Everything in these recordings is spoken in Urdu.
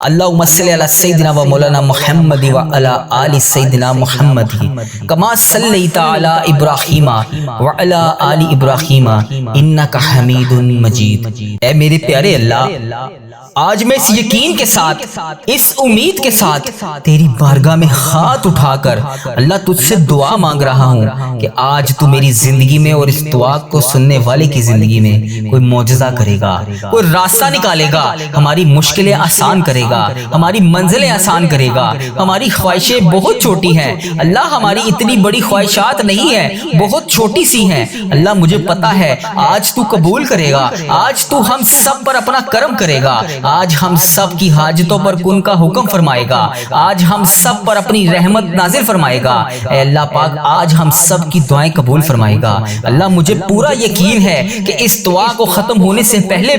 اللہم صلی علی سیدنا و مولانا محمد و علی آل سیدنا محمد کما صلیت علی ابراہیم و علی آل ابراہیم انک حمید مجید۔ اے میرے پیارے اللہ، آج میں اس یقین کے ساتھ، اس امید کے ساتھ تیری بارگاہ میں ہاتھ اٹھا کر اللہ تجھ سے دعا مانگ رہا ہوں کہ آج تو میری زندگی میں اور اس دعا کو سننے والے کی زندگی میں کوئی معجزہ کرے گا، کوئی راستہ نکالے گا، ہماری مشکلیں آسان کرے گا، ہماری منزلیں آسان کرے گا۔ ہماری خواہشیں بہت چھوٹی ہیں اللہ، ہماری اتنی بڑی خواہشات نہیں ہیں، بہت چھوٹی سی ہیں اللہ، مجھے پتا ہے آج تو قبول کرے گا، آج تو ہم سب پر اپنا کرم کرے گا، آج ہم سب کی حاجتوں پر کن کا حکم فرمائے گا، آج ہم سب پر اپنی رحمت نازل فرمائے گا۔ اے اللہ پاک، آج ہم سب کی دعائیں قبول فرمائے گا اللہ۔ مجھے پورا یقین ہے کہ اس دعا کو ختم ہونے سے پہلے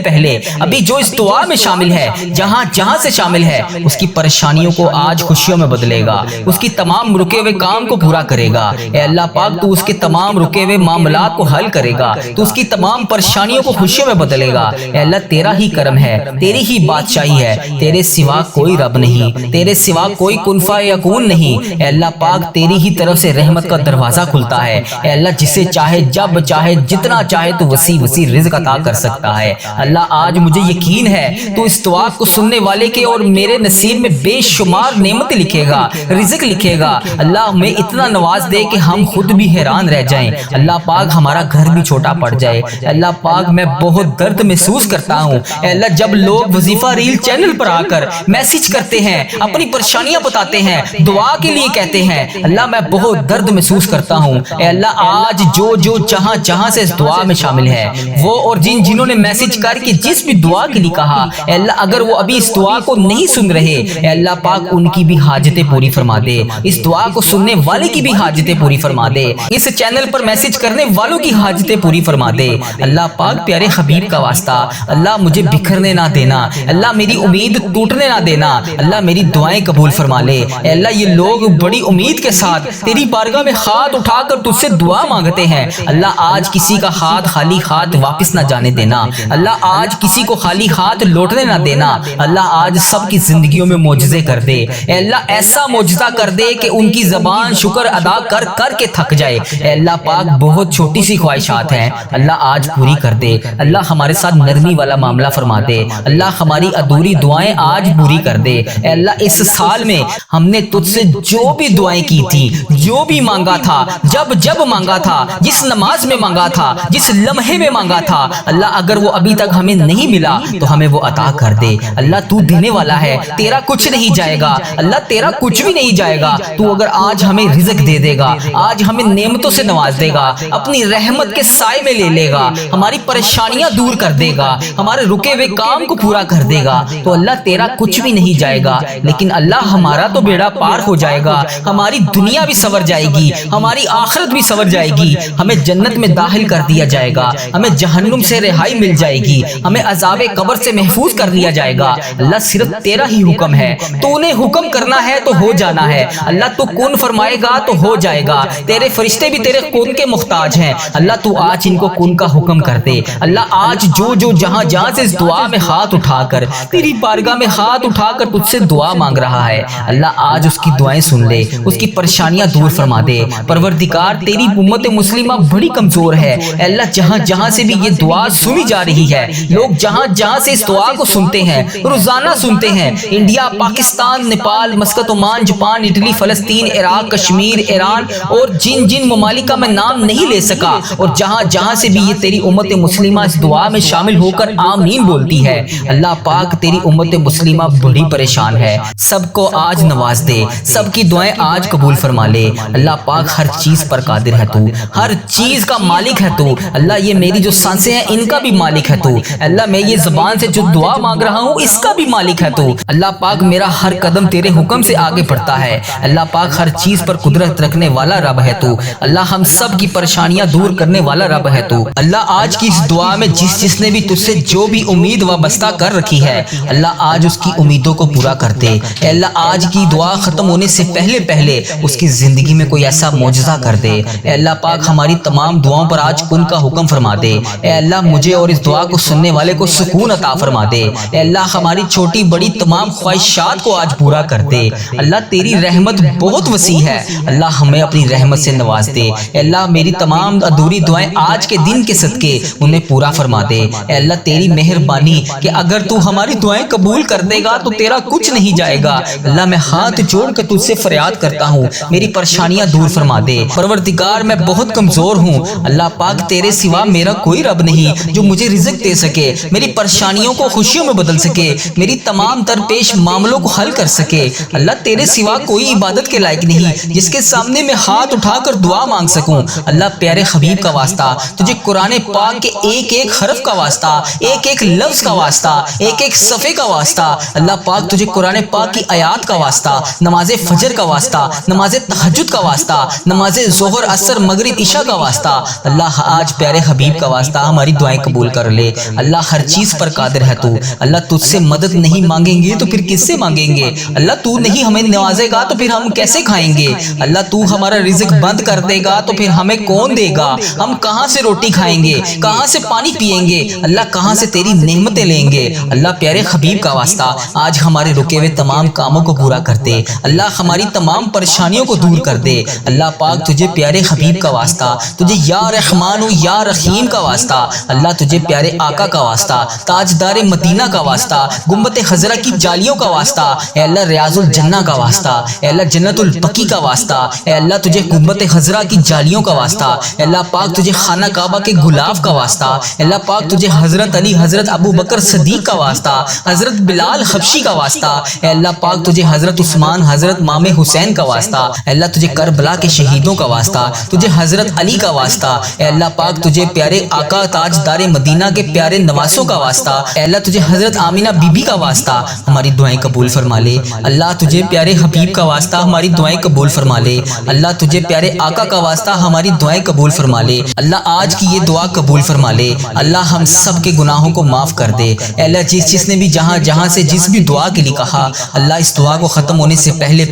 ابھی جو اس دعا میں شامل ہے، جہاں جہاں سے شامل ہے، اس کی پریشانیوں کو آج خوشیوں میں بدلے گا، اس کی تمام رکے ہوئے کام کو پورا کرے گا۔ اے اللہ پاک، تو اس کے تمام رکے ہوئے معاملات کو حل کرے گا، تو اس کی تمام پریشانیوں کو خوشیوں میں بدلے گا۔ اے اللہ، تیرا ہی کرم ہے، تیری ہی بادشاہی ہے، تیرے سوا کوئی رب نہیں، تیرے سوا کوئی کن فیکون نہیں۔ اے اللہ پاک، تیری ہی طرف سے رحمت کا دروازہ کھلتا ہے۔ اے اللہ، جسے چاہے جب چاہے جتنا چاہے تو وسیع رزق عطا کر سکتا ہے۔ اللہ، آج مجھے یقین ہے تو اس دعا کو سننے والے کے اور میرے نصیب میں بے شمار نعمت لکھے گا، رزق لکھے گا۔ اللہ، ہمیں اتنا نواز دے کہ ہم خود بھی حیران رہ جائیں۔ اللہ پاک، ہمارا گھر بھی چھوٹا پڑ جائے۔ اللہ پاک، میں بہت درد محسوس کرتا ہوں اے اللہ، جب لوگ وظیفہ ریل چینل پر آ کر میسج کرتے ہیں، اپنی پریشانیاں بتاتے ہیں، دعا کے لیے کہتے ہیں، اللہ میں بہت درد محسوس کرتا ہوں۔ اے اللہ، آج جو جہاں جہاں سے اس دعا میں شامل ہے، وہ اور جنہوں نے میسج کر کے جس بھی دعا کے لیے کہا، اے اللہ اگر وہ ابھی اس دعا کو نہیں سن رہے، اے اللہ پاک ان کی بھی حاجتیں پوری فرما دے، اس دعا کو سننے والے کی بھی حاجتیں پوری فرما دے، اس چینل پر میسج کرنے والوں کی حاجتیں پوری فرما دے۔ اللہ پاک، پیارے حبیب کا واسطہ اللہ، مجھے بکھرنے نہ دینا اللہ، میری امید ٹوٹنے نہ دینا اللہ، میری دعائیں قبول فرما لے۔ اے اللہ، یہ لوگ بڑی امید کے ساتھ تیری بارگاہ میں ہاتھ اٹھا کر تجھ سے دعا مانگتے ہیں اللہ، آج کسی کا ہاتھ خالی ہاتھ واپس نہ جانے دینا اللہ، آج کسی کو خالی ہاتھ لوٹنے نہ دینا اللہ، آج سب کی زندگیوں میں معجزے کر دے اے اللہ، ایسا معجزہ کر دے کہ ان کی زبان شکر ادا کر کر کے تھک جائے۔ اے اللہ پاک، بہت چھوٹی سی خواہشات ہیں اللہ، آج پوری کر دے اللہ، ہمارے ساتھ نرمی والا معاملہ فرما دے اللہ، ہماری ادھوری دعائیں آج پوری کر دے اے اللہ۔ اس سال میں ہم نے تجھ سے جو بھی دعائیں کی تھی، جو بھی مانگا تھا، جب مانگا تھا، جس نماز میں مانگا تھا، جس لمحے میں مانگا تھا اللہ، اگر وہ ابھی تک ہمیں نہیں ملا تو ہمیں وہ عطا کر دے اللہ۔ تو دینے والا ہے، تیرا کچھ نہیں جائے گا اللہ، تیرا کچھ بھی نہیں جائے گا۔ تو اگر آج ہمیں رزق دے دے گا، آج ہمیں نعمتوں سے نواز دے گا، اپنی رحمت کے سائے میں لے لے گا، ہماری پریشانیاں دور کر دے گا، ہمارے رکے ہوئے کام کو پورا کر دے گا، تو اللہ تیرا کچھ بھی نہیں جائے گا، لیکن اللہ ہمارا تو بیڑا پار ہو جائے گا، ہماری دنیا بھی سنور جائے گی، ہماری آخرت بھی سنور جائے گی، ہمیں جنت میں داخل کر دیا جائے گا، ہمیں جہنم سے رہائی مل جائے گی، ہمیں عذاب قبر سے محفوظ کر دیا جائے گا اللہ۔ صرف تیرا ہی حکم ہے، تو نے حکم کرنا ہے تو ہو جانا ہے اللہ، تو کن فرمائے گا تو ہو جائے گا، تیرے فرشتے بھی تیرے کن کے محتاج ہیں اللہ، تو آج ان کو کن کا حکم کر دے اللہ۔ آج جو جہاں جہاں سے اس دعا میں ہاتھ اٹھا کر تیری بارگاہ میں ہاتھ اٹھا کر تجھ سے دعا مانگ رہا ہے اللہ، آج اس کی دعائیں سن لے، اس کی پریشانیاں دور فرما دے پروردگار۔ تیری امت مسلمہ بڑی کمزور ہے اے اللہ، جہاں جہاں سے بھی یہ دعا سنی جا رہی ہے، لوگ جہاں جہاں سے اس دعا کو سنتے ہیں، روزانہ سنتے ہیں، India, Pakistan, Nepal, Muscat, Oman, Japan, Italy, فلسطین، عراق، کشمیر، ایران اور جن ممالک کا میں نام نہیں لے سکا، اور جہاں جہاں سے بھی یہ تیری امت مسلمہ اس دعا میں شامل ہو کر آمین بولتی ہے اللہ پاک، تیری امت مسلمہ بڑی پریشان ہے، سب کو آج نواز دے، سب کی دعائیں آج قبول فرما لے اللہ پاک۔ ہر چیز پر قادر ہے تو، ہر چیز کا مالک ہے تو اللہ، یہ میری جو سانسیں ہیں ان کا بھی مالک ہے تو اللہ، میں یہ زبان سے جو دعا مانگ رہا ہوں اس کا بھی مالک ہے تو اللہ پاک۔ میرا ہر قدم تیرے حکم سے آگے بڑھتا ہے اللہ پاک، ہر چیز پر قدرت رکھنے والا رب ہے تو اللہ، ہم سب کی پریشانیاں دور کرنے والا رب ہے تو اللہ۔ آج کی اس دعا میں جس نے بھی تجھ سے جو بھی امید وابستہ کر رکھی ہے اللہ، آج اس کی امیدوں کو پورا کر دے اے اللہ۔ آج کی دعا ختم ہونے سے پہلے اس کی زندگی میں کوئی ایسا معجزہ کر دے اے اللہ پاک، ہماری تمام دعاؤں پر آج کن کا حکم فرما دے اے اللہ۔ مجھے اور اس دعا کو سننے والے کو سکون عطا فرما دے اے اللہ، ہماری چھوٹی بڑی بڑی تمام خواہشات کو آج پورا کر دے۔ اللہ تیری رحمت بہت وسیع ہے، اللہ ہمیں اپنی رحمت سے نواز دے۔ اے اللہ میری تمام ادھوری دعائیں آج کے دن کے صدقے انہیں پورا فرما دے۔ اے اللہ تیری مہربانی کہ اگر تو ہماری دعائیں قبول کر دے گا تو تیرا کچھ نہیں جائے گا۔ اللہ میں ہاتھ جوڑ کر تجھ سے فریاد کرتا ہوں، میری پریشانیاں دور فرما دے۔ پروردگار میں بہت کمزور ہوں، اللہ پاک تیرے سوا میرا کوئی رب نہیں جو مجھے رزق دے سکے، میری پریشانیوں کو خوشیوں میں بدل سکے، میری تمام درپیش معاملوں کو حل کر سکے۔ اللہ تیرے سوا کوئی عبادت کے لائق نہیں جس کے سامنے میں ہاتھ اٹھا کر دعا مانگ سکوں۔ اللہ پیارے حبیب کا واسطہ، تجھے قرآن پاک کے ایک ایک حرف کا واسطہ، ایک ایک لفظ کا واسطہ، ایک ایک صفحے کا واسطہ، اللہ پاک تجھے قرآن پاک کی آیات کا واسطہ، نماز فجر کا واسطہ، نماز تہجد کا واسطہ، نماز ظہر عصر مغرب عشاء کا واسطہ، اللہ آج پیارے حبیب کا واسطہ ہماری دعائیں قبول کر لے۔ اللہ ہر چیز پر قادر ہے تو، اللہ تجھ سے مدد نہیں مانگیں گے تو پھر کس سے مانگیں گے؟ اللہ تو نہیں ہمیں نوازے گا تو پھر ہم کیسے کھائیں گے؟ اللہ تو ہمارا رزق بند کر دے گا تو پھر ہمیں کون دے گا؟ ہم کہاں سے روٹی کھائیں گے؟ کہاں سے پانی پیئیں گے؟ اللہ کہاں سے تیری نعمتیں لیں گے؟ اللہ پیارے حبیب کا واسطہ آج ہمارے رکے ہوئے تمام کاموں کو پورا کر دے، اللہ ہماری تمام پریشانیوں کو دور کر دے۔ اللہ پاک تجھے پیارے حبیب کا واسطہ، تجھے یا رحمان و یا رحیم کا واسطہ، اللہ تجھے پیارے آقا کا واسطہ، تاجدار مدینہ کا واسطہ، گنبد خضرا کی جالیوں کا واسطہ، اے اللہ ریاض الجنہ کا واسطہ، اے اللہ جنت البقیع کا واسطہ، اے اللہ تجھے گنبد خضرا کی جالیوں کا واسطہ، اے اللہ پاک تجھے خانہ کعبہ کے غلاف کا واسطہ، اے اللہ پاک تجھے حضرت علی، حضرت ابو بکر صدیق کا واسطہ، حضرت بلال حبشی کا واسطہ، اے اللہ پاک تجھے حضرت عثمان، حضرت امام حسین کا واسطہ، اے اللہ تجھے کربلا کے شہیدوں کا واسطہ، تجھے حضرت علی کا واسطہ، اے اللہ پاک تجھے پیارے آقا تاجدار مدینہ کے پیارے نواسوں کا واسطہ، اے اللہ تجھے حضرت آمینہ بی بی کا واسطہ، ہماری دعائیں قبول فرما لے۔ اللہ تجھے پیارے حبیب کا واسطہ ہماری دعائیں قبول فرما لے۔ اللہ تجھے پیارے آقا کا واسطہ ہماری دعائیں قبول فرما لے۔ اللہ آج کی یہ دعا قبول فرما لے۔ اللہ ہم سب کے گناہوں کو معاف کر دے۔ اے اللہ جس نے بھی جہاں جہاں سے جس بھی دعا کے لیے کہا، اللہ اس دعا کو ختم ہونے سے پہلے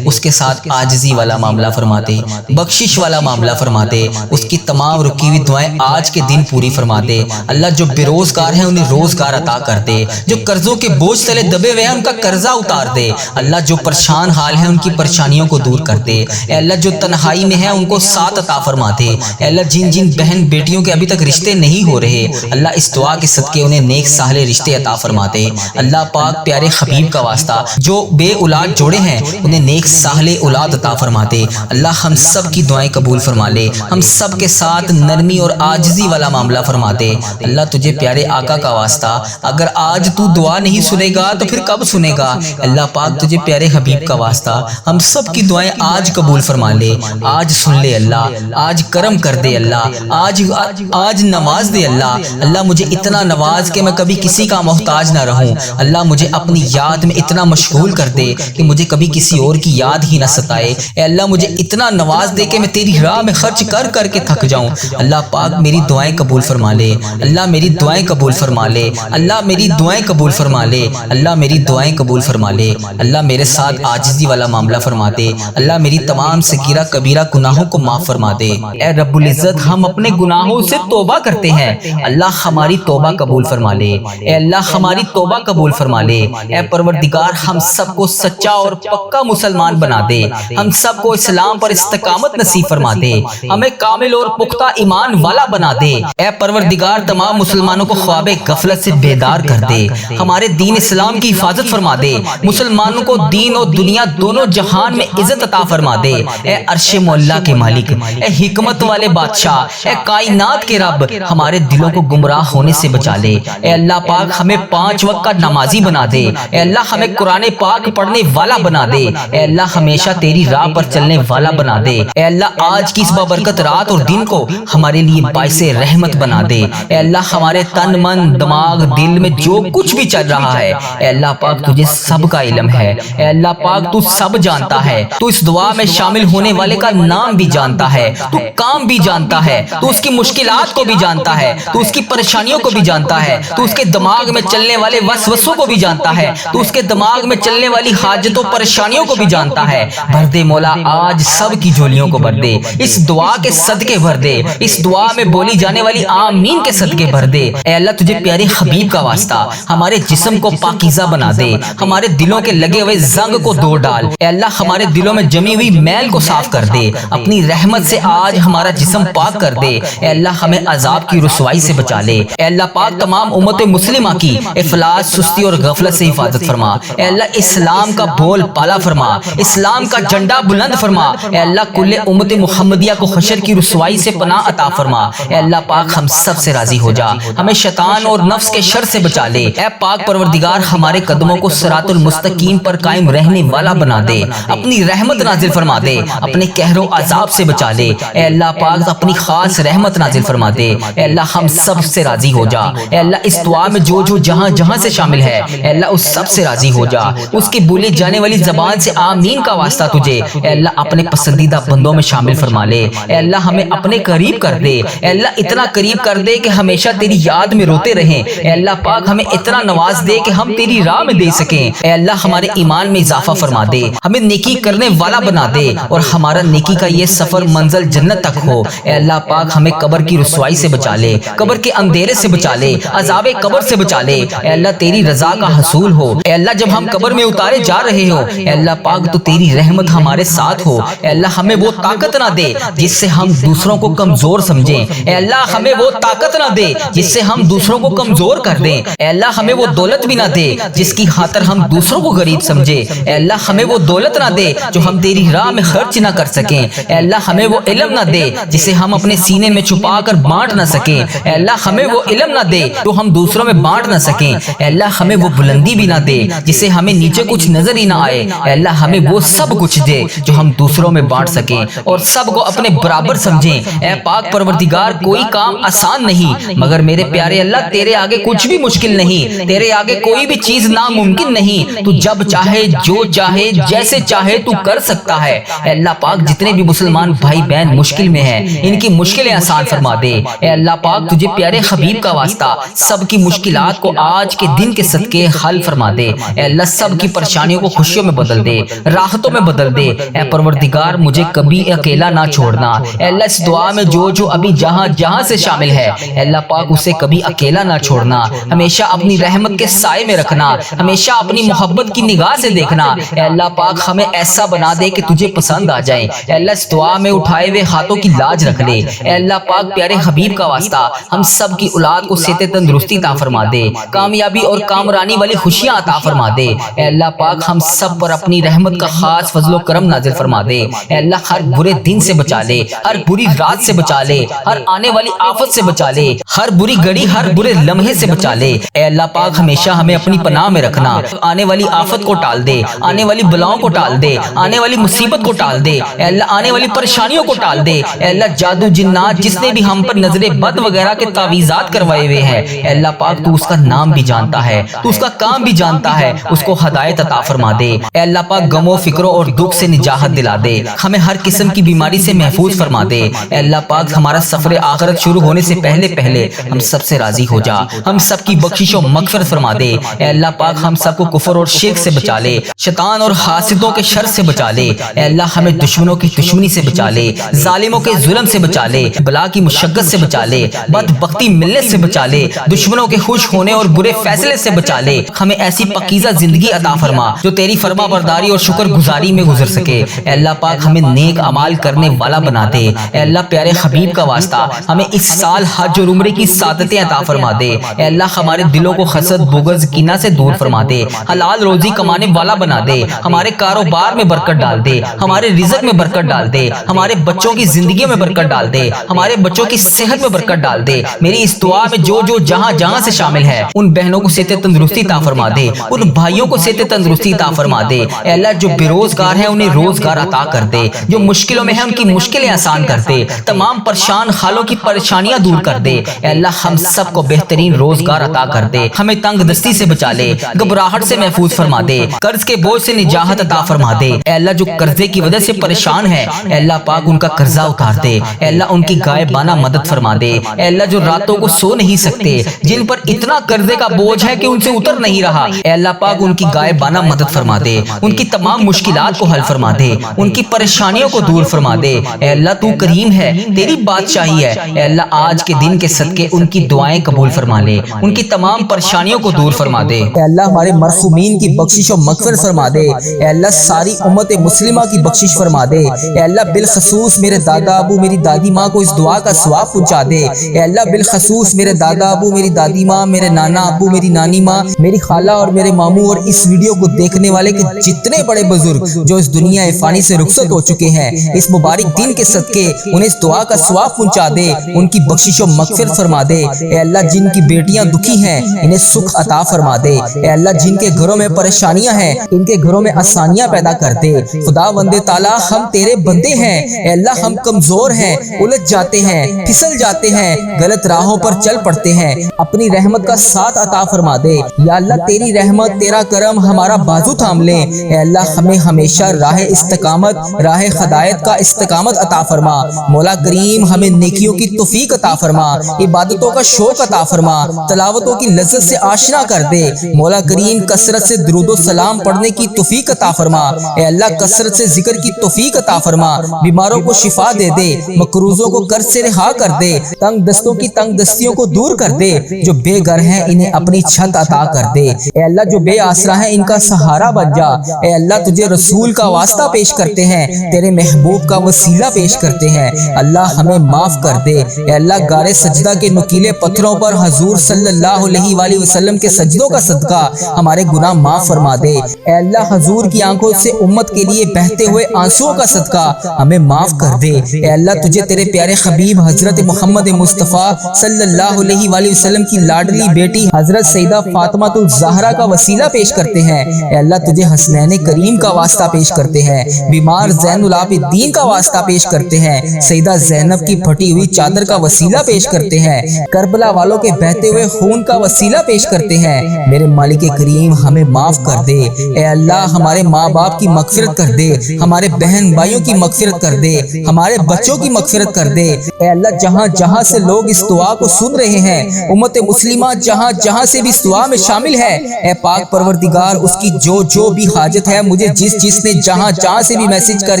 اس کے ساتھ عاجزی والا معاملہ فرما دے، بخشش والا معاملہ فرما دے، اس کی تمام رکی ہوئی دعائیں آج کے دن پوری فرما دے۔ اللہ جو بے روزگار ہیں انہیں روزگار عطا کر دے، جو قرضوں کے بوجھ تلے دبے ہوئے ہیں ان کا قرضہ اتار دے۔ اللہ جو پریشان حال ہیں ان کی پریشانیوں کو دور کر دے۔ اے اللہ جو تنہائی میں ہیں ان کو ساتھ عطا فرما دے۔ اے اللہ جن جن بہن بیٹیوں کے ابھی تک رشتے نہیں ہو رہے، اللہ اس دعا کے صدقے انہیں نیک صالح رشتے عطا فرما دے۔ اللہ پاک پیارے حبیب کا واسطہ جو بے اولاد جوڑے ہیں انہیں نیک صالح اولاد عطا فرما دے۔ اللہ ہم سب کی دعائیں قبول فرما لے، ہم سب کے ساتھ نرمی اور عاجزی والا معاملہ فرما دے۔ اللہ تجھے پیارے آقا کا واسطہ اگر آج تو دعا نہیں سنے گا تو پھر کب سنے گا؟ اللہ پاک تجھے پیارے حبیب کا واسطہ ہم سب کی دعائیں آج قبول فرما لے، آج سن لے اللہ، آج کرم کر دے اللہ، آج نواز دے اللہ۔ اللہ مجھے اتنا نواز کہ میں کبھی کسی کا محتاج نہ رہوں۔ اللہ مجھے اپنی یاد میں اتنا مشغول کر دے کہ مجھے کبھی کسی اور کی یاد ہی نہ ستائے۔ اے اللہ مجھے اتنا نواز دے کہ میں تیری راہ میں خرچ کر کر کے تھک جاؤں۔ اللہ پاک میری دعائیں قبول فرما لے، اللہ میری دعائیں قبول فرما لے، اللہ میری دعائیں قبول فرما لے، اللہ میری دعائیں قبول فرما لے۔ اللہ میرے ساتھ عاجزی والا معاملہ فرما دے، اللہ میری تمام صغیرہ کبیرہ گناہوں کو معاف فرما دے۔ اے رب العزت ہم اپنے گناہوں سے توبہ کرتے ہیں، اللہ ہماری توبہ قبول فرما لے۔ اے اللہ ہماری توبہ قبول فرما لے۔ اے پروردگار ہم سب کو سچا اور پکا مسلمان بنا دے، ہم سب کو اسلام پر استقامت نصیب فرما دے، ہمیں کامل اور پختہ ایمان والا بنا دے۔ اے پروردگار تمام مسلمانوں کو خواب غفلت سے بیدار کر دے، ہمارے دین اسلام کی حفاظت فرما دے، مسلمانوں کو دین اور دنیا دونوں جہان میں عزت عطا فرما دے۔ اے عرش مولا کے مالک، اے حکمت والے بادشاہ، اے کائنات کے رب، ہمارے دلوں کو گمراہ ہونے سے بچا لے۔ اے اللہ پاک ہمیں 5 وقت کا نمازی بنا دے، اے اللہ ہمیں قرآن پاک پڑھنے والا بنا دے، اے اللہ ہمیشہ تیری راہ پر چلنے والا بنا دے۔ اے اللہ آج کی اس بابرکت رات اور دن کو ہمارے لیے باعث رحمت بنا دے۔ اے اللہ ہمارے تن من دماغ دل میں جو کچھ بھی چل رہا ہے، اے اللہ پاک تجھے سب کا علم ہے، اے اللہ پاک تو سب جانتا ہے، تو اس دعا میں شامل ہونے والے کا نام بھی جانتا ہے، تو کام بھی جانتا ہے، تو اس کی مشکلات کو بھی جانتا ہے، تو اس کی پریشانیوں کو بھی جانتا ہے، تو اس کے دماغ میں چلنے والے وسوسوں کو بھی جانتا ہے، تو اس کے دماغ میں چلنے والی حاجتوں پریشانیوں کو بھی جانتا ہے۔ بھر دے مولا آج سب کی جھولیوں کو بھر دے، اس دعا کے صدقے بھر دے، اس دعا میں بولی جانے والی آمین کے صدقے بھر دے۔ اے اللہ تجھے پیارے حبیب کا واسطہ ہمارے جسم کو پاکیزہ بنا دے، ہمارے دلوں کے لگے ہوئے زنگ کو دور ڈال، اے اللہ ہمارے دلوں میں جمی ہوئی میل کو صاف کر دے، اپنی رحمت سے آج ہمارا جسم پاک کر دے، اے اللہ ہمیں عذاب کی رسوائی سے بچا لے، اے اللہ پاک تمام امت مسلمہ کی افلاس، سستی اور غفلت سے حفاظت فرما، اے اللہ اسلام کا بول پالا فرما، اسلام کا جھنڈا بلند فرما، اے اللہ کل امت محمدیہ کو حشر کی رسوائی سے پناہ عطا فرما، اے اللہ پاک ہم سب سے راضی ہو جا، ہمیں شیطان اور نفس کے شر سے بچا لے، اے پاک پروردگار ہمارے قدموں کو صراط المستقیم پر قائم رہنے والا بنا دے، اپنی رحمت نازل فرما دے، اپنے قہر و عذاب سے بچا لے، اے اللہ پاک اپنی خاص رحمت نازل فرما دے، اے اللہ ہم سب سے راضی ہو جا، اے اللہ اس دعا میں جو جہاں جہاں سے شامل ہے اے اللہ اس سب سے راضی ہو جا، اس کی بولی جانے والی زبان سے آمین کا واسطہ تجھے اے اللہ اپنے پسندیدہ بندوں میں شامل فرما لے، اے اللہ ہمیں اپنے قریب کر دے، اے اللہ اتنا قریب کر دے کہ ہمیشہ تیری یاد میں روتے رہیں، اے اللہ پاک ہمیں اتنا نواز دے کہ ہم تیری راہ میں دے سکیں، اے اللہ ہمارے ایمان میں اضافہ فرما دے، ہمیں نیکی کرنے والا بنا دے اور ہمارا نیکی کا یہ سفر منزل جنت تک ہو، اے اللہ پاک ہمیں قبر کی رسوائی سے بچا لے، قبر کے اندھیرے سے بچا لے، عذاب قبر سے بچا لے، اے اللہ تیری رضا کا حصول ہو، اے اللہ جب ہم قبر میں اتارے جا رہے ہو اے اللہ پاک تو تیری رحمت ہمارے ساتھ ہو، اے اللہ ہمیں وہ طاقت نہ دے جس سے ہم دوسروں کو کمزور سمجھیں، اے اللہ ہمیں وہ طاقت نہ دے جس سے ہم دوسروں کو کمزور کر دیں، اے اللہ ہمیں وہ دولت بھی نہ دے جس کی خاطر ہم دوسروں کو غریب سمجھے، اے اللہ ہمیں وہ دولت نہ دے جو ہم تیری راہ میں خرچ نہ کر سکیں، اے اللہ ہمیں وہ علم نہ دے جسے ہم اپنے سینے میں چھپا کر بانٹ نہ سکیں، اے اللہ ہمیں وہ علم نہ دے جو ہم دوسروں میں بانٹ نہ سکیں، اے اللہ ہمیں وہ بلندی بھی نہ دے جسے ہمیں نیچے کچھ نظر ہی نہ آئے، اے اللہ ہمیں وہ سب کچھ دے جو ہم دوسروں میں بانٹ سکیں اور سب کو اپنے برابر سمجھیں، اے پاک پروردگار کوئی کام آسان نہیں مگر میرے پیارے اللہ تیرے آگے کچھ بھی مشکل نہیں، تیرے آگے کوئی بھی چیز ناممکن نہیں، تو جب چاہے جو چاہے جیسے چاہے تو کر سکتا ہے، اے اللہ پاک جتنے بھی مسلمان بھائی بہن مشکل میں ہیں ان کی مشکلیں آسان فرما دے، اے اللہ پاک تجھے پیارے حبیب کا واسطہ سب کی مشکلات کو آج کے دن کے صدقے حل فرما دے، اے اللہ سب کی پریشانیوں کو خوشیوں میں بدل دے، راحتوں میں بدل دے، اے پروردگار مجھے کبھی اکیلا نہ چھوڑنا، اے اللہ اس دعا میں جو ابھی جہاں جہاں سے شامل ہے اے اللہ پاک اسے کبھی اکیلا نہ چھوڑنا، ہمیشہ اپنی رحمت کے سائے میں رکھنا، ہمیشہ اپنی محبت کی نگاہ سے دیکھنا، اے اللہ پاک ہمیں ایسا بنا دے کہ تجھے پسند آ جائے، اے اللہ اس دعا میں اٹھائے ہوئے ہاتھوں کی لاج رکھ لے، اے اللہ پاک پیارے حبیب کا واسطہ ہم سب کی اولاد کو صحت تندرستی عطا فرما دے، کامیابی اور کامرانی والی خوشیاں عطا فرما دے، اے اللہ پاک ہم سب پر اپنی رحمت کا خاص فضل و کرم نازل فرما دے، اے اللہ ہر برے دن سے بچا لے، ہر بری رات سے بچا لے، ہر آنے والی آفت سے بچا لے، ہر بری گھڑی ہر برے لمحے سے بچا لے، اے اللہ پاک ہمیشہ ہمیں اپنی پناہ میں رکھنا، آنے والی آفت کو ٹال دے، آنے والی بلاؤں کو ٹال دے، آنے والی مصیبت کو ٹال دے، اے اللہ آنے والی پریشانیوں کو ٹال دے، اے اللہ جادو جنات جس نے بھی ہم پر نظر بد وغیرہ کے تعویذات کروائے ہوئے ہیں اے اللہ پاک تو اس کا نام بھی جانتا ہے، تو اس کا کام بھی جانتا ہے، اس کو ہدایت عطا فرما دے، اے اللہ پاک غموں فکروں اور دکھ سے نجات دلا دے، ہمیں ہر قسم کی بیماری سے محفوظ فرما دے، اے اللہ پاک ہمارا سفر آخرت شروع ہونے سے پہلے ہم سب سے راضی ہو جا، ہم سب کی بخشش و مغفرت فرما دے، اے اللہ پاک ہم سب کو کفر اور شرک سے بچا لے، شیطان اور حاسدوں کے شر سے بچا لے، اے اللہ ہمیں دشمنوں کی دشمنی سے بچا لے، ظالموں کے ظلم سے بچا لے، بلا کی مشقت سے بچا لے، بدبختی ملت سے بچا لے، دشمنوں کے خوش ہونے اور برے فیصلے سے بچا لے، ہمیں ایسی پاکیزہ زندگی عطا فرما جو تیری فرما برداری اور شکر گزاری میں گزر سکے، اے اللہ پاک ہمیں نیک اعمال کرنے والا بنا دے، اے اللہ پیارے حبیب کا واسطہ ہمیں اس سال حج اور عمرے کی سعادتیں عطا فرما دے، اے اللہ ہمارے دلوں کو حسد بغض کینہ سے دور فرما دے، حلال روزی کمانے والا بنا دے، ہمارے کاروبار میں برکت ڈال دے، ہمارے رزق میں برکت ڈال دے، ہمارے بچوں کی زندگی میں برکت ڈال دے، ہمارے بچوں کی صحت میں برکت ڈال دے، میری اس دعا میں جو جہاں جہاں سے شامل ہے ان بہنوں کو صحت تندرستی عطا فرما دے، ان بھائیوں کو صحت تندرستی عطا فرما دے، اے اللہ جو بے روزگار ہیں انہیں روزگار عطا کر دے، جو مشکلوں میں ہیں ان کی مشکلیں آسان کر دے، تمام پریشان حالوں کی پریشانیاں دور کر دے، اے اللہ ہم سب کو بہترین روزگار عطا کر دے، ہمیں تنگ دستی سے بچا لے، گھبراہٹ سے محفوظ فرما دے، قرض کے بوجھ سے نجات عطا فرما دے، اے اللہ جو قرضے کی وجہ سے پریشان ہے اے اللہ پاک ان کا قرضہ اتار دے، اے اللہ ان کی غائبانہ مدد فرما دے، اے اللہ جو راتوں کو سو نہیں سکتے، جن پر اتنا قرضے کا بوجھ ہے کہ ان سے اتر نہیں رہا، اے اللہ پاک ان کی غائبانہ مدد فرما دے، ان کی تمام مشکلات کو حل فرما دے، ان کی پریشانیوں کو دور فرما دے، اے اللہ تو کریم ہے، تیری بادشاہی ہے، اے اللہ آج کے دن کے صدقے ان کی دعائیں قبول فرما لے، ان کی تمام پریشانیوں کو دور فرما فرما دے۔ اے اللہ ہمارے مرحومین کی بخشش و مغفرت فرما دے۔ اے اللہ ساری امت مسلمہ کی بخشش فرما دے۔ اے اللہ بالخصوص میرے دادا ابو میری دادی ماں کو اس دعا کا ثواب پہنچا دے۔ اے اللہ بالخصوص میرے دادا ابو میری دادی ماں، میرے نانا ابو میری نانی ماں، میری خالہ اور میرے ماموں اور اس ویڈیو کو دیکھنے والے کے جتنے بڑے بزرگ جو اس دنیا فانی سے رخصت ہو چکے ہیں، اس مبارک دن کے صدقے انہیں اس دعا کا ثواب پہنچا دے، ان کی بخشش و مغفرت فرما دے۔ اے اللہ جن کی بیٹیاں دکھی ہیں انہیں سکھ عطا فرما دے۔ اے اللہ جن کے گھروں میں پریشانیاں ہیں ان کے گھروں میں آسانیاں پیدا کر دے۔ خدا بندے تعالیٰ ہم تیرے بندے ہیں، اے اللہ ہم کمزور ہیں، الجھ جاتے ہیں، پھسل جاتے ہیں، غلط راہوں پر چل پڑتے ہیں، اپنی رحمت کا ساتھ عطا فرما دے۔ یا اللہ تیری رحمت تیرا کرم ہمارا بازو تھام لے۔ اے اللہ ہمیں ہمیشہ راہ استقامت، راہ ہدایت کا استقامت عطا فرما۔ مولا کریم ہمیں نیکیوں کی توفیق عطا فرما، عبادتوں کا شوق عطا فرما، تلاوتوں کی لذت سے آشنا کر دے۔ مولا کریم کثرت سے درود و سلام پڑھنے کی توفیق عطا فرما۔ اے اللہ کثرت سے ذکر کی توفیق عطا فرما، بیماروں کو شفا دے دے، مقروضوں کو قرض سے رہا کر دے، تنگ دستوں کی تنگ دستیوں کو دور کر دے، جو بے گھر ہیں انہیں اپنی چھت عطا کر دے۔ اے اللہ جو بے آسرا ہیں ان کا سہارا بن جا۔ اے اللہ تجھے رسول کا واسطہ پیش کرتے ہیں، تیرے محبوب کا وسیلہ پیش کرتے ہیں، اللہ ہمیں معاف کر دے۔ اے اللہ غار سجدہ کے نکیلے پتھروں پر حضور صلی اللہ علیہ وآلہ وسلم کے سجدوں کا صدقہ ہمارے گناہ معاف فرما دے۔ اے اللہ حضور کی آنکھوں سے امت کے لیے بہتے ہوئے آنسوؤں کا صدقہ ہمیں معاف کر دے۔ اے اللہ تجھے تیرے پیارے حبیب حضرت محمد مصطفیٰ صلی اللہ علیہ وآلہ وسلم کی لاڈلی بیٹی حضرت سیدہ فاطمہ الزہرا کا وسیلہ پیش کرتے ہیں۔ اے اللہ تجھے حسنین کریم کا واسطہ پیش کرتے ہیں، بیمار زین العابدین کا واسطہ پیش کرتے ہیں، سیدہ زینب کی پھٹی ہوئی چادر کا وسیلہ پیش کرتے ہیں، کربلا والوں کے بہتے ہوئے خون کا وسیلہ پیش کرتے ہیں۔ میرے مالک کریم ہمیں معاف کر دے۔ اے اللہ ہمارے ماں باپ کی مغفرت کر دے، ہمارے بہن بھائیوں کی مغفرت کر دے، ہمارے بچوں کی مغفرت کر دے۔ اے اللہ جہاں جہاں سے لوگ اس دعا کو سن رہے ہیں، امت مسلمہ جہاں جہاں سے بھی اس دعا میں شامل ہے، اے پاک پروردگار اس کی جو بھی حاجت ہے، مجھے جس نے جہاں جہاں سے بھی میسج کر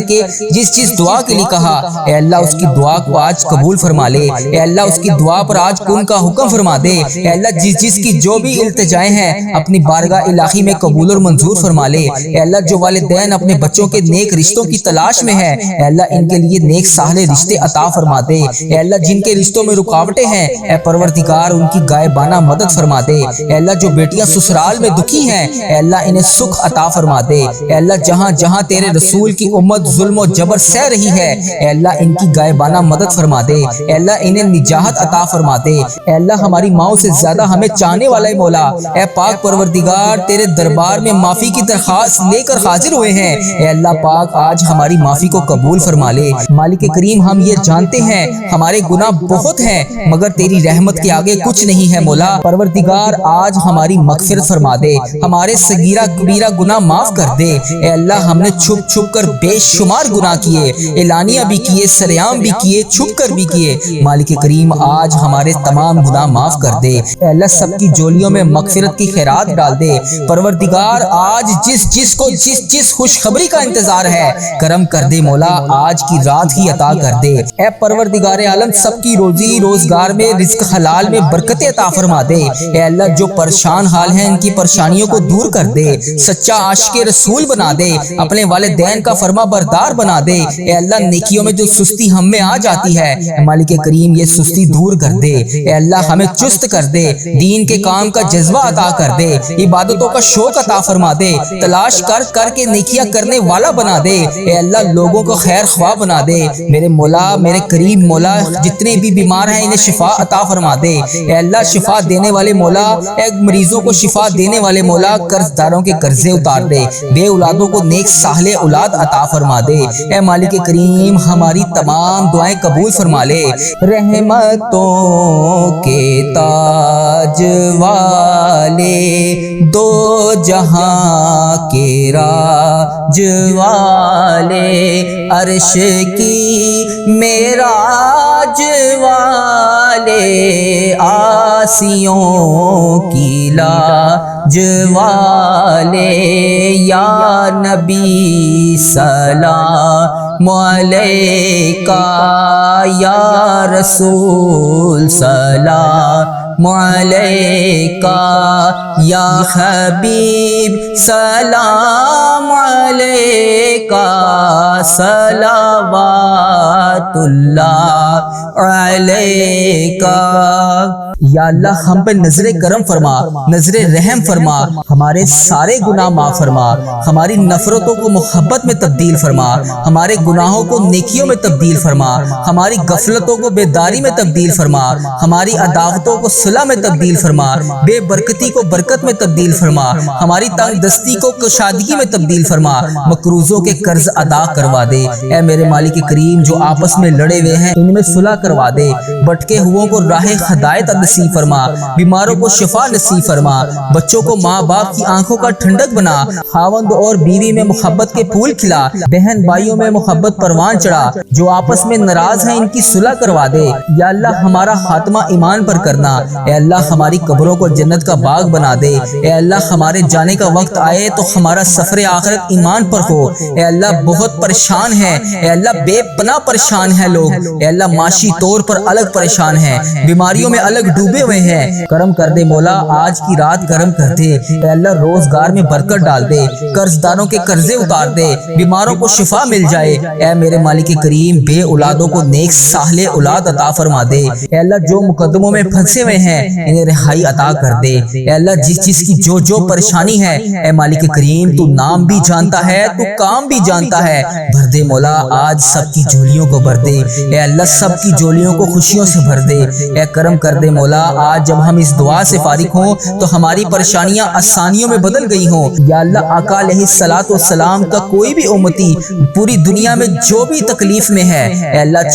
کے جس دعا کے لیے کہا، اے اللہ اس کی دعا کو آج قبول فرما لے۔ اے اللہ اس کی دعا پر آج کن کا حکم فرما دے۔ اے اللہ جس کی جو بھی التجائیں ہیں اپنی بارگاہ الہی میں قبول اور منظور فرما لے۔ اے اللہ جو والدین اپنے بچوں کے نیک رشتوں کی تلاش میں ہیں، اے اللہ ان کے لیے نیک صالح رشتے عطا فرما دے۔ اے اللہ جن کے رشتوں میں رکاوٹیں ہیں، اے پروردگار ان کی غائبانہ مدد فرما دے۔ اے اللہ جو بیٹیاں سسرال میں دکھی ہیں، اے اللہ انہیں سکھ عطا فرما دے۔ اے اللہ جہاں جہاں تیرے رسول کی امت ظلم و جبر سہ رہی ہے، اے اللہ ان کی غائبانہ مدد فرما دے۔ اے اللہ انہیں نجات عطا فرما دے۔ اے اللہ ہماری ماؤں سے زیادہ ہمیں چاہنے والا مولا، اے پاک پروردگار تیرے دربار میں معافی کی درخواست لے کر حاضر ہوئے ہیں۔ اے اللہ پاک آج ہماری معافی کو قبول فرما لے۔ مالک کریم ہم یہ جانتے ہیں ہمارے گناہ بہت ہیں، مگر تیری رحمت کے آگے کچھ نہیں ہے مولا۔ پروردگار آج ہماری مغفرت فرما دے، ہمارے صغیرہ کبیرہ گناہ معاف کر دے۔ اے اللہ ہم نے چھپ چھپ کر بے شمار گناہ کیے، اعلانیہ بھی کیے، سریعام بھی کیے، چھپ کر بھی کیے۔ مالک کریم آج ہمارے تمام گناہ معاف کر دے۔ اے اللہ سب کی جولیوں میں مغفرت کی خیرات ڈال دے۔ پروردگار آج جس کو جس خوشخبری کا انتظار ہے کرم کر دے مولا، آج کی رات ہی عطا کر دے۔ اے پروردگار عالم سب کی روزی روزگار میں رزق حلال میں برکت عطا فرما دے۔ اے اللہ جو پریشان حال ہیں ان کی پریشانیوں کو دور کر دے، سچا عاشق رسول بنا دے، اپنے والدین کا فرما بردار بنا دے۔ اے اللہ نیکیوں میں جو سستی ہم میں آ جاتی ہے، مالک کریم یہ سستی دور کر دے۔ اے اللہ ہمیں چست کر دے، دین کے کام کا جذبہ عطا کر دے، عبادتوں کا شوق عطا فرما دے، تلاش کر کے نیکیاں کرنے والا بنا دے۔ اے اللہ لوگوں کو خیر خواہ بنا دے۔ میرے مولا میرے کریم مولا جتنے بھی بیمار ہیں انہیں شفا عطا فرما دے۔ اے اللہ شفا دینے والے مولا، اے مریضوں کو شفا دینے والے مولا قرض داروں کے قرضے اتار دے، بے اولادوں کو نیک صالح اولاد عطا فرما دے۔ اے مالک کریم ہماری تمام دعائیں قبول فرما لے۔ رحمتوں کے تاج والے، دو جہاں کے راج والے، عرش کی معراج والے، آسیوں کی لاج والے، یا نبی سلام علیکہ، یا رسول سلام علیکا یا حبیب سلام علیکا صلوات اللہ علیکا۔ یا اللہ ہم پہ نظر کرم فرما، نظر رحم فرما، ہمارے سارے گناہ معاف فرما، ہماری نفرتوں کو محبت میں تبدیل فرما، ہمارے گناہوں کو نیکیوں میں تبدیل فرما، ہماری غفلتوں کو بیداری میں تبدیل فرما، ہماری عداوتوں کو صلح میں تبدیل فرما، بے برکتی کو برکت میں تبدیل فرما، ہماری تنگ دستی کو کشادگی میں تبدیل فرما، مقروضوں کے قرض ادا کروا دے۔ اے میرے مالک کریم جو آپس میں لڑے ہوئے ہیں ان میں صلح کروا دے، بھٹکے ہوئوں کو راہ ہدایت نصیب فرما، بیماروں کو شفا نصیب فرما، بچوں کو ماں باپ کی آنکھوں کا ٹھنڈک بنا، خاوند اور بیوی میں محبت کے پھول کھلا، بہن بھائیوں میں محبت پروان چڑھا، جو آپس میں ناراض ہیں ان کی صلح کروا دے۔ یا اللہ ہمارا خاتمہ ایمان پر کرنا، اے اللہ ہماری قبروں کو جنت کا باغ بنا دے، اے اللہ ہمارے جانے کا وقت آئے تو ہمارا سفر آخرت ایمان پر ہو۔ اے اللہ بہت پریشان ہے، اے اللہ بے پناہ پریشان ہے لوگ، اے اللہ معاشی طور پر الگ پریشان ہیں، بیماریوں میں الگ ڈوبے ہوئے ہیں، کرم کر دے مولا، آج کی رات کرم کر دے، اے اللہ روزگار میں برکت ڈال دے، قرض داروں کے قرضے اتار دے، بیماروں کو شفا مل جائے، اے میرے مالک کریم بے اولادوں کو نیک صالح اولاد عطا فرما دے، اے اللہ جو مقدموں میں پھنسے ہوئے ہیں انہیں رہائی عطا کر دے، اے اللہ جس چیز کی جو پریشانی ہے اے مالک کریم تو نام بھی جانتا ہے، تو کام بھی جانتا ہے، بھر دے مولا، آج سب کی جھولیوں کو بھر دے، اے اللہ سب کی جھولیوں کو خوشیوں سے بھر دے، اے کرم کر دے مولا، آج جب ہم اس دعا سے فارغ ہوں تو ہماری پریشانیاں آسانیوں میں بدل گئی ہوں۔ یا اللہ آقا علیہ الصلوۃ والسلام کا کوئی بھی امتی پوری دنیا میں جو بھی تکلیف میں ہے اے اللہ